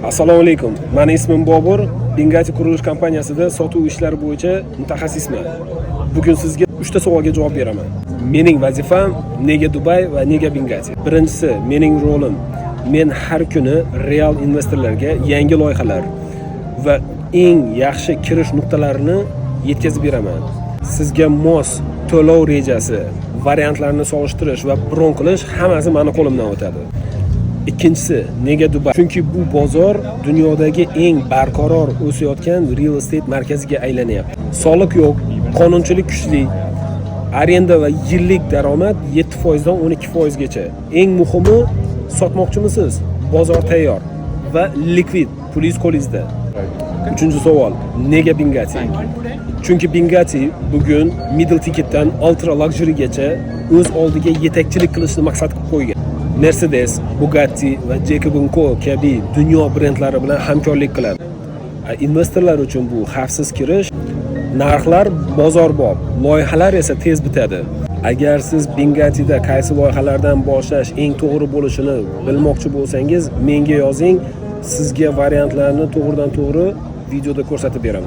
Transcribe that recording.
Assalomu alaykum. Meni ismim Bobur. Bingati qurilish kompaniyasida sotuv ishlari bo'yicha mutaxassisman. Bugun sizga 3 ta savolga javob beraman. Mening vazifam nega Dubay va nega Bingati? Birinchisi, mening rolim. Men har kuni real investorlarga yangi loyihalar va eng yaxshi kirish nuqtalarini yetkazib beraman. Sizga mos to'lov rejasi, variantlarni solishtirish va bron qilish hammasi meni qo'limdan o'tadi. Ikkinchisi, nega Dubay? Chunki bu bozor dunyodagi eng barqaror o'sayotgan real estate markaziga aylanyapti. Soliq yo'q, qonunchilik kuchli, arenda va yillik daromad 7% dan 12% gacha. Eng muhimi, sotmoqchimisiz? Bozor tayyor va likvid, pulingiz qo'lingizda. Uchinchi savol, nega Bingati? Chunki Bingati bugun middle ticketdan ultra luxurygacha o'z oldiga yetakchilik qilishni maqsad qilib qo'ygan. Mercedes, Bugatti va Jacob & Co kabi dunyo brendlari bilan hamkorlik qiladi. Investorlar uchun bu xavfsiz kirish, narxlar bozorbop, loyihalar esa tez bitadi. Agar siz Bingatida qaysi loyihalardan boshlash eng to'g'ri bo'lishini bilmoqchi bo'lsangiz, menga yozing, sizga variantlarni to'g'ridan to'g'ri videoda ko'rsatib beraman.